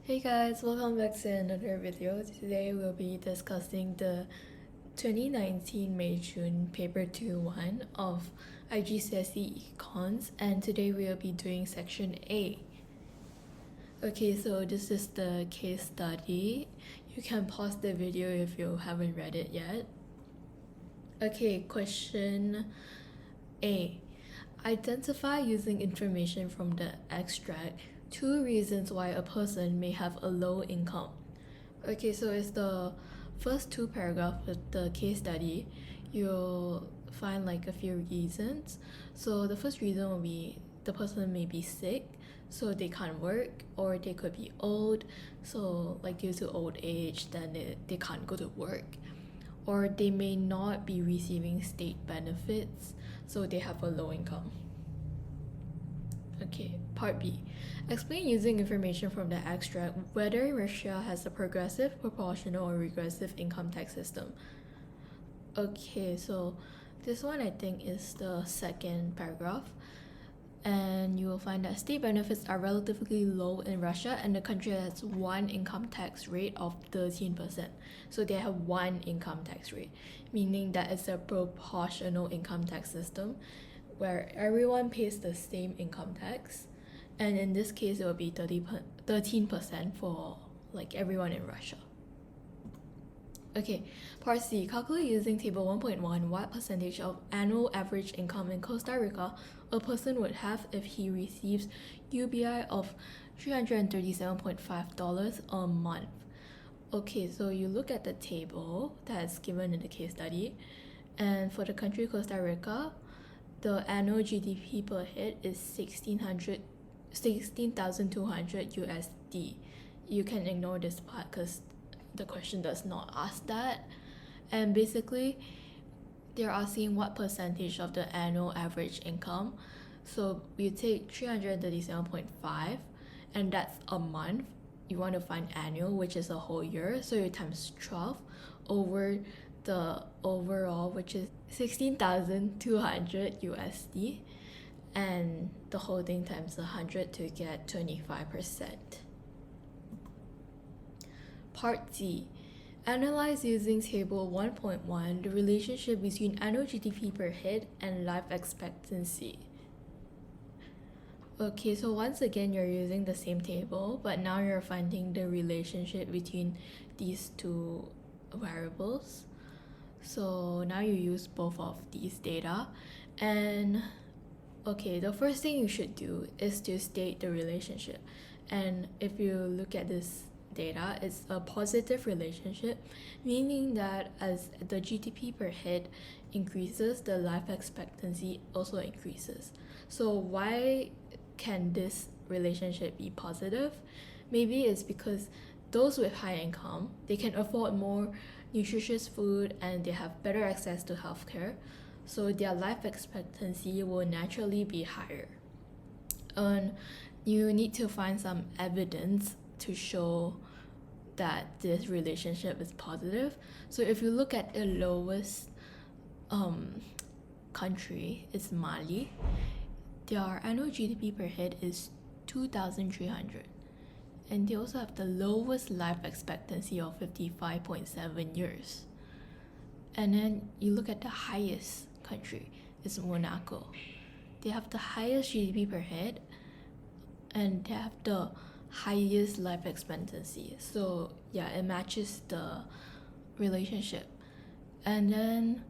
Hey guys, welcome back to another video. Today we'll be discussing the 2019 May-June Paper 2-1 of IGCSE Econs, and today we'll be doing section A. Okay, so this is the case study. You can pause the video if you haven't read it yet. Okay, question A. Identify using information from the extract 2 reasons why a person may have a low income. Okay, so it's the first 2 paragraphs of the case study. You'll find like a few reasons. So the first reason will be the person may be sick, so they can't work, or they could be old, so like due to old age, then they can't go to work. Or they may not be receiving state benefits, so they have a low income. Okay, part B. Explain using information from the extract whether Russia has a progressive, proportional, or regressive income tax system. Okay, so this one I think is the second paragraph. And you will find that state benefits are relatively low in Russia, and the country has one income tax rate of 13%. So they have one income tax rate, meaning that it's a proportional income tax system where everyone pays the same income tax. And in this case, it will be 13% for like everyone in Russia. Okay, part C. Calculate using table 1.1 what percentage of annual average income in Costa Rica a person would have if he receives UBI of $337.5 a month. Okay, so you look at the table that's given in the case study, and for the country Costa Rica, the annual GDP per head is 16,200 USD. You can ignore this part because the question does not ask that. And basically, they're asking what percentage of the annual average income. So we take 337.5, and that's a month. You want to find annual, which is a whole year. So you times 12 over the overall, which is 16,200 USD, and the whole thing times 100 to get 25%. Part D. Analyze using table 1.1 the relationship between annual GDP per head and life expectancy. Okay, so once again you're using the same table, but now you're finding the relationship between these two variables. So now you use both of these data, and okay, the first thing you should do is to state the relationship. And if you look at this data, it's a positive relationship, meaning that as the GDP per head increases, the life expectancy also increases. So why can this relationship be positive? Maybe it's because those with high income, they can afford more nutritious food and they have better access to healthcare, so their life expectancy will naturally be higher. And you need to find some evidence to show that this relationship is positive. So if you look at the lowest country, it's Mali. Their annual GDP per head is 2,300, and they also have the lowest life expectancy of 55.7 years. And then you look at the highest country, it's Monaco. They have the highest GDP per head, and they have the highest life expectancy. So yeah, it matches the relationship. And then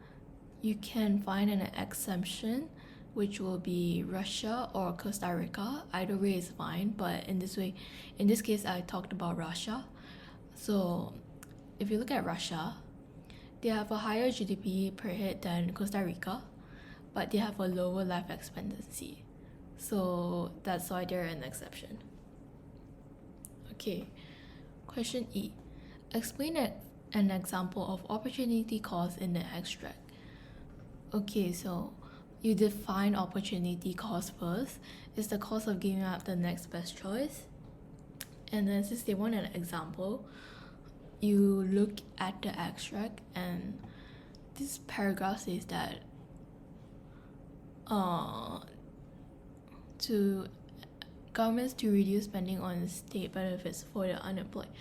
you can find an exemption, which will be Russia or Costa Rica. Either way is fine, but in this case I talked about Russia. So if you look at Russia, they have a higher GDP per head than Costa Rica, but they have a lower life expectancy. So that's why they're an exception. Okay, question E. Explain an example of opportunity cost in the extract. Okay, so you define opportunity cost first. It's the cost of giving up the next best choice. And then since they want an example, you look at the extract, and this paragraph says that to governments to reduce spending on state benefits for the unemployed.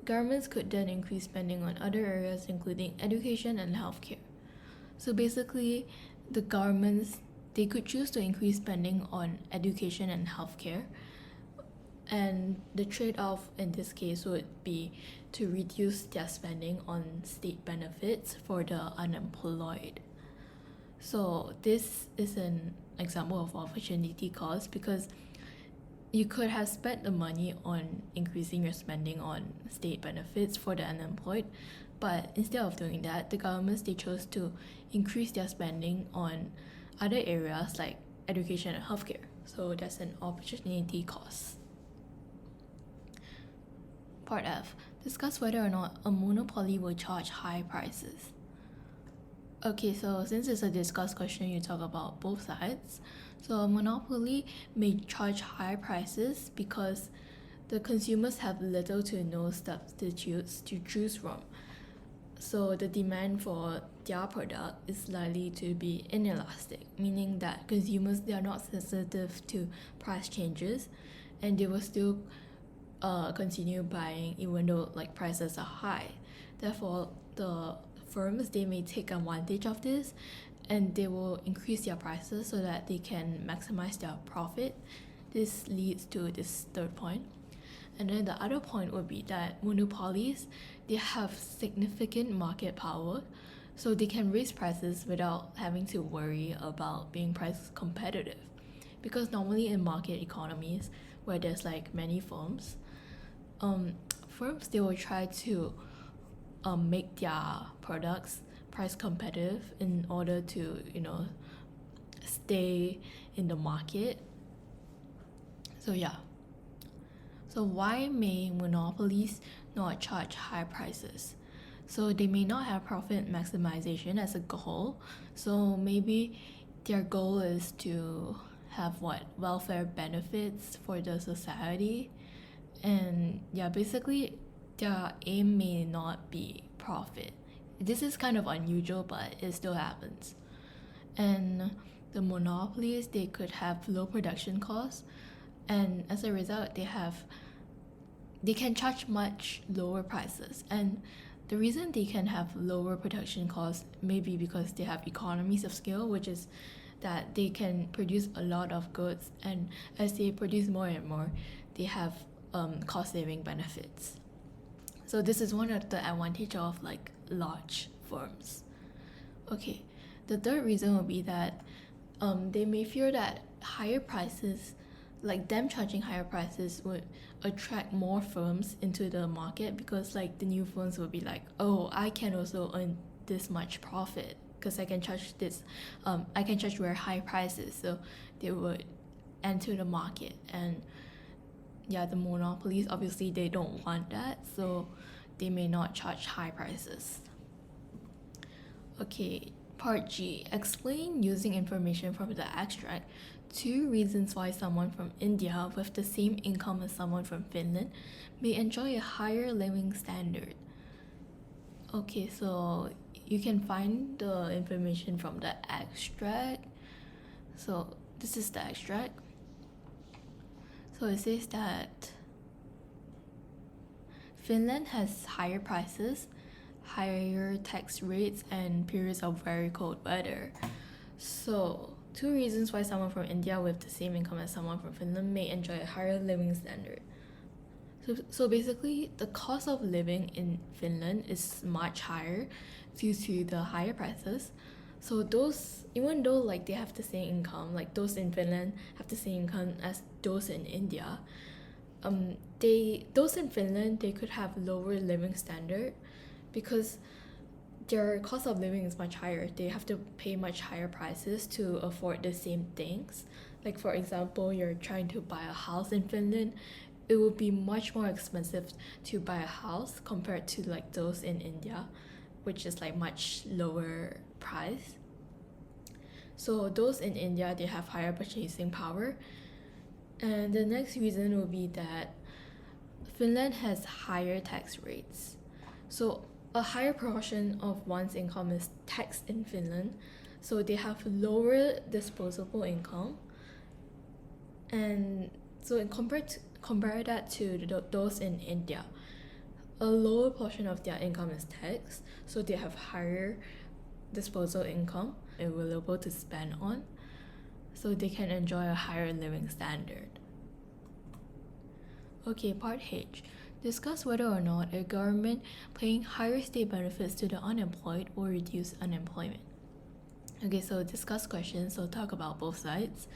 Governments could then increase spending on other areas including education and healthcare. So basically, the governments, they could choose to increase spending on education and healthcare, and the trade-off in this case would be to reduce their spending on state benefits for the unemployed. So this is an example of opportunity cost, because you could have spent the money on increasing your spending on state benefits for the unemployed, but instead of doing that, the governments, they chose to increase their spending on other areas like education and healthcare. So that's an opportunity cost. Part F. Discuss whether or not a monopoly will charge high prices. Okay, so since it's a discuss question, you talk about both sides. So a monopoly may charge high prices because the consumers have little to no substitutes to choose from. So the demand for their product is likely to be inelastic, meaning that consumers, they are not sensitive to price changes, and they will still continue buying even though like prices are high. Therefore, the firms, they may take advantage of this, and they will increase their prices so that they can maximize their profit. This leads to this third point. And then the other point would be that monopolies, they have significant market power, so they can raise prices without having to worry about being price competitive. Because normally in market economies where there's like many firms, firms, they will try to make their products price competitive in order to, stay in the market. So yeah. So why may monopolies not charge high prices? So they may not have profit maximization as a goal. So maybe their goal is to have welfare benefits for the society. And yeah, basically their aim may not be profit. This is kind of unusual, but it still happens. And the monopolies, they could have low production costs, and as a result, they can charge much lower prices. And the reason they can have lower production costs may be because they have economies of scale, which is that they can produce a lot of goods, and as they produce more and more, they have cost saving benefits. So this is one of the advantage of like large firms. Okay, the third reason would be that they may fear that higher prices, like them charging higher prices, would attract more firms into the market, because like the new firms will be like, oh, I can also earn this much profit because I can charge this, I can charge very high prices. So they would enter the market, and yeah, the monopolies, obviously they don't want that, so they may not charge high prices. Okay, part G. Explain using information from the extract 2 reasons why someone from India with the same income as someone from Finland may enjoy a higher living standard. Okay, so you can find the information from the extract. So this is the extract. So it says that Finland has higher prices, higher tax rates, and periods of very cold weather. So 2 reasons why someone from India with the same income as someone from Finland may enjoy a higher living standard. So basically, the cost of living in Finland is much higher due to the higher prices. So those, even though like they have the same income, like those in Finland have the same income as those in India, those in Finland, they could have lower living standard because their cost of living is much higher. They have to pay much higher prices to afford the same things. Like for example, you're trying to buy a house in Finland, it would be much more expensive to buy a house compared to like those in India, which is like much lower price. So those in India, they have higher purchasing power. And the next reason will be that Finland has higher tax rates. So a higher proportion of one's income is taxed in Finland, so they have lower disposable income. And so compare that to those in India, a lower portion of their income is taxed, so they have higher disposable income available to spend on, so they can enjoy a higher living standard. Okay, part H. Discuss whether or not a government paying higher state benefits to the unemployed will reduce unemployment. Okay, so discuss questions, so talk about both sides.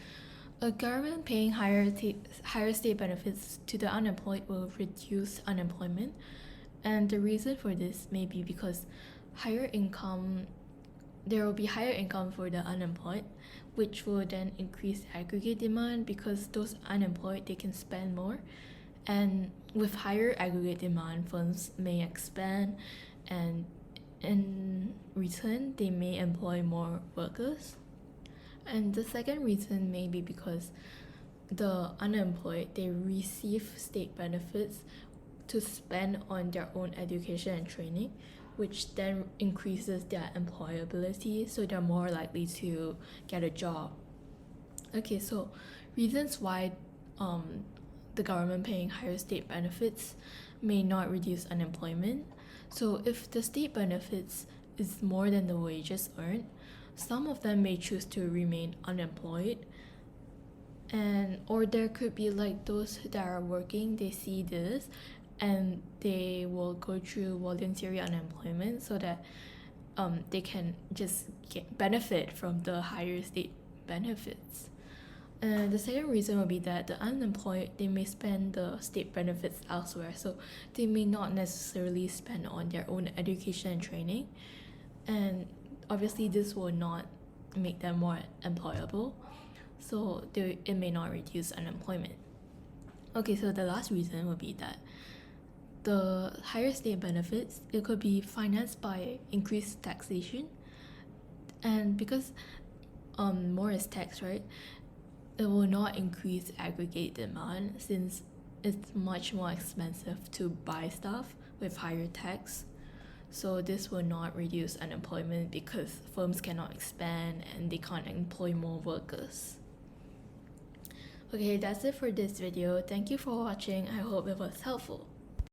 A government paying higher state benefits to the unemployed will reduce unemployment, and the reason for this may be because there will be higher income for the unemployed, which will then increase aggregate demand because those unemployed, they can spend more, and with higher aggregate demand, firms may expand, and in return they may employ more workers. And the second reason may be because the unemployed, they receive state benefits to spend on their own education and training, which then increases their employability, so they're more likely to get a job. Okay, so reasons why the government paying higher state benefits may not reduce unemployment. So if the state benefits is more than the wages earned, some of them may choose to remain unemployed, and or there could be like those that are working, they see this and they will go through voluntary unemployment so that they can just benefit from the higher state benefits. And the second reason would be that the unemployed, they may spend the state benefits elsewhere, so they may not necessarily spend on their own education and training, and obviously this will not make them more employable, so it may not reduce unemployment. Okay, so the last reason would be that the higher state benefits, it could be financed by increased taxation, and because more is taxed, right, it will not increase aggregate demand since it's much more expensive to buy stuff with higher tax. So this will not reduce unemployment because firms cannot expand and they can't employ more workers. Okay, that's it for this video. Thank you for watching. I hope it was helpful.